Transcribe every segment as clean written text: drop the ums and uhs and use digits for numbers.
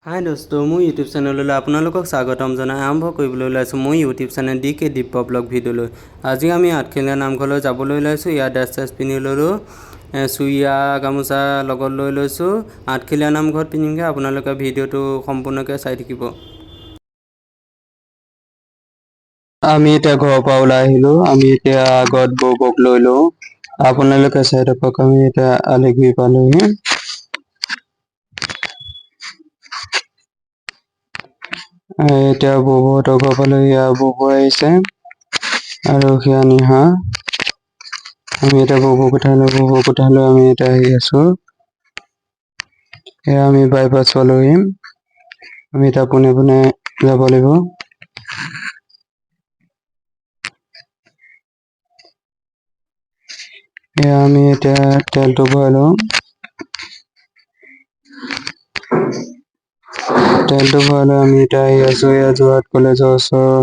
হাই দোস্ত, মোৰ ইউটিউব চেনেললৈ আপোনালোকক স্বাগতম জনাই আৰম্ভ কৰিবলৈ ওলাইছোঁ মোৰ ইউটিউব চেনেল DK দিব্য ব্লগ ভিডিঅ'লৈ। আজি আমি আঠখেলীয়া নামঘৰলৈ যাবলৈ ওলাইছোঁ। ইয়াত ড্ৰেছ চেছ পিন্ধি ল'লোঁ, চুৰিয়া গামোচা লগত লৈ লৈছোঁ। আঠখেলীয়া নামঘৰত পিন্ধিমগৈ। আপোনালোকে ভিডিঅ'টো সম্পূৰ্ণকৈ চাই থাকিব। আমি এতিয়া ঘৰৰ পৰা ওলাই আহিলোঁ। আমি এতিয়া আগত বৌবক লৈ লওঁ। আপোনালোকে চাই থাকক। আমি এতিয়া আলিগুৰি পালোহি। এতিয়া বৌহঁতৰ ঘৰ পালোহি। বৌবো আহিছে আৰু সেয়া নিহা। আমি এতিয়া বৌবক উঠাই লৈ আমি এতিয়া আহি আছোঁ। এয়া আমি বাইপাছ পালোহি। আমি এতিয়া পোনে পোনে যাব লাগিব। এয়া আমি এতিয়া তেলটো ভৰাই লওঁ। তেলটো ভৰাই লৈ আমি এতিয়া আহি আছোঁ। এয়া যোৰহাট কলেজৰ ওচৰৰ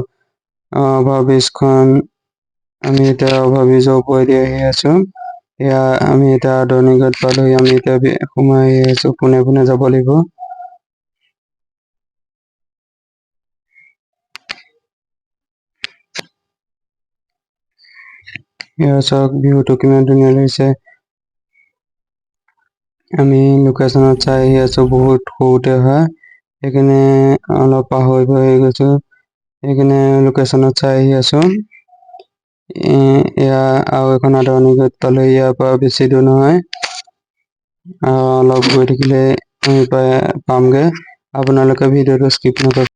অভাৰব্ৰিজখন। আমি এতিয়া অভাৰব্ৰিজৰ ওপৰেদি আহি আছোঁ। এয়া আমি এতিয়া আদৰণি ঘাট পালোহি। আমি এতিয়া সোমাই আহি আছোঁ। পোনে পোনে যাব লাগিব। এয়া চাওক ভিউটো কিমান ধুনীয়া লাগিছে। আমি লোকেশ্যনত চাই আহি আছোঁ। বহুত সৰুতে অহা, সেইকাৰণে অলপ পাহৰি গৈছোঁ। সেইকাৰণে লোকেশ্যনত চাই আহি আছোঁ। এয়া আৰু এখন আদৰণি ঘাট পালোহি। ইয়াৰ পৰা বেছি দূৰ নহয়, অলপ গৈ থাকিলে আমি পামগে। আপোনালোকে ভিডিঅ'টো স্কিপ নকৰিব।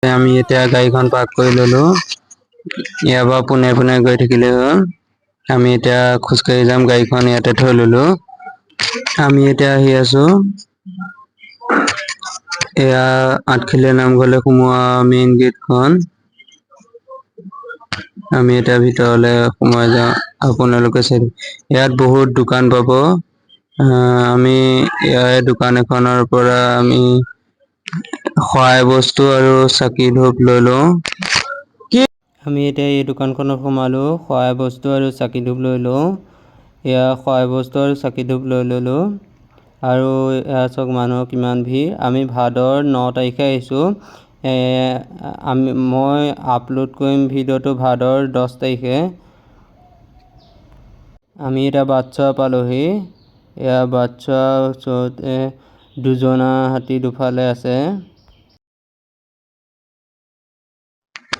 আমি এতিয়া গাড়ীখন পাৰ্ক কৰি ল'লোঁ। ইয়াৰ পৰা পোনে পোনে গৈ থাকিলে হ'ল। আমি এতিয়া খোজকাঢ়ি যাম। গাড়ীখন ইয়াতে থৈ ল'লোঁ। আমি এতিয়া আহি আছোঁ। এয়া আঠখেলীয়া নামঘৰলৈ সোমোৱা মেইন গেটখন। আমি এতিয়া ভিতৰলৈ সোমাই যাওঁ। আপোনালোকে চাই, ইয়াত বহুত দোকান পাব। আমি ইয়াৰ দোকান এখনৰ পৰা আমি সহায় বস্তু আৰু চাকি ধূপ লৈ লওঁ। আমি এতিয়া এই দোকানখনত সোমালোঁ। সহায় বস্তু আৰু চাকি ধূপ লৈ লওঁ। এয়া সহায় বস্তু আৰু চাকি ধূপ লৈ ল'লোঁ। আৰু এয়া চাওক মানুহৰ কিমান ভিৰ। আমি ভাদৰ 9 তাৰিখে আহিছোঁ। মই আপলোড কৰিম ভিডিঅ'টো ভাদৰ 10 তাৰিখে। আমি এতিয়া বাটচ'ৰা পালোহি। এয়া বাটচ'ৰাৰ ওচৰতে দুজনা হাতী দুফালে আছে।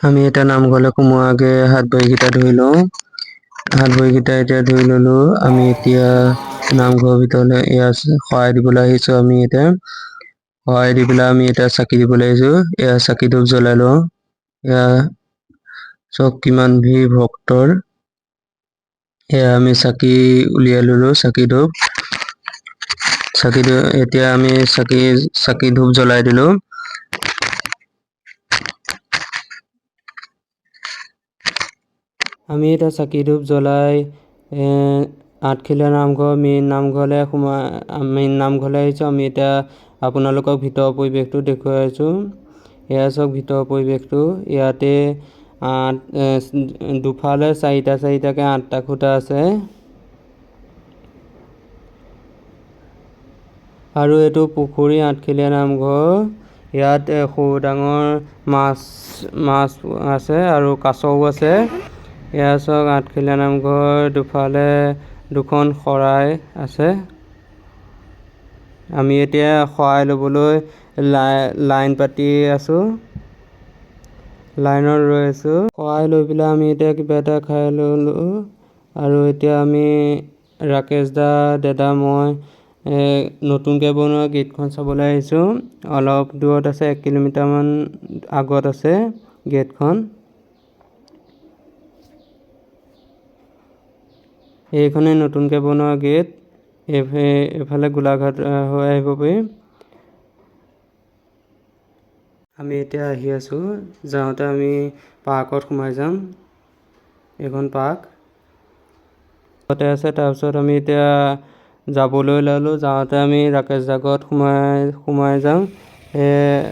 আমি এতিয়া নামঘৰলৈ সোমোৱাৰ আগে হাত ভৰিকেইটা ধুই লওঁ। হাত ভৰিকেইটা এতিয়া ধুই ল'লোঁ। আমি এতিয়া নামঘৰৰ ভিতৰলৈ শৰাই দিবলৈ আহিছোঁ। আমি এতিয়া শৰাই দি পেলাই আমি এতিয়া চাকি দিবলৈ আহিছোঁ। এয়া চাকি ধূপ জ্বলাই লওঁ। এয়া চব কিমান ভিৰ ভক্তৰ। এয়া আমি চাকি উলিয়াই ল'লোঁ। চাকি ধূপ এতিয়া আমি চাকি ধূপ জ্বলাই দিলোঁ। আমি এতিয়া চাকি ধূপ জ্বলাই আঠখেলীয়া নামঘৰ মেইন নামঘৰলৈ আহিছোঁ। আমি এতিয়া আপোনালোকক ভিতৰৰ পৰিৱেশটো দেখুৱাই আছোঁ। এয়া চাওক ভিতৰৰ পৰিৱেশটো। ইয়াতে দুফালে চাৰিটাকৈ 8টা খুঁটা আছে। আৰু এইটো পুখুৰী আঠখেলীয়া নামঘৰ। ইয়াত সৰু ডাঙৰ মাছ আছে আৰু কাছও আছে। এয়া চাওক আঠখেলীয়া নামঘৰ দুফালে দুখন শৰাই আছে। আমি এতিয়া শৰাই ল'বলৈ লাইন পাতি আছোঁ। লাইনত ৰৈ আছোঁ। শৰাই লৈ পেলাই আমি এতিয়া কিবা এটা খাই ল'লোঁ। আৰু এতিয়া আমি ৰাকেশ দা, দাদা, মই নতুনকৈ বনোৱা গেটখন চাবলৈ আহিছোঁ। অলপ দূৰত আছে, 1 কিলোমিটাৰমান আগত আছে গেটখন। এইখনেই নতুনকৈ বনোৱা গেট। এইফালে গোলাঘাট হৈ আহিব পাৰি। আমি এতিয়া আহি আছোঁ, যাওঁতে আমি পাৰ্কত সোমাই যাম। এইখন পাৰ্ক তাতে আছে। তাৰপিছত আমি এতিয়া যাবলৈ ওলালোঁ। যাওঁতে আমি ৰাকেশ দা ঘৰত সোমাই যাম।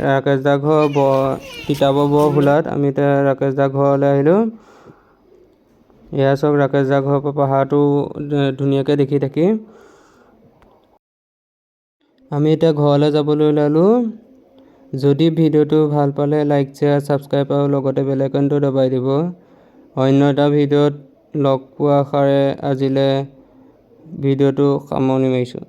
ৰাকেশ দা ঘৰ তিতাবৰ বৰ আমি এতিয়া ৰাকেশ দা ঘৰলৈ আহিলোঁ। এয়া চাওক ৰাকেশ দা ঘৰৰ পৰা পাহাৰটো ধুনীয়াকৈ দেখি থাকি। আমি এতিয়া ঘৰলৈ যাবলৈ ওলালোঁ। যদি ভিডিঅ'টো ভাল পালে লাইক, শ্বেয়াৰ, ছাবস্ক্ৰাইব আৰু লগতে বেল আইকনটো দবাই দিব। অন্য এটা ভিডিঅ'ত লগ পোৱা আশাৰে আজিলৈ ভিডিঅ'টো সামৰণি মাৰিছোঁ।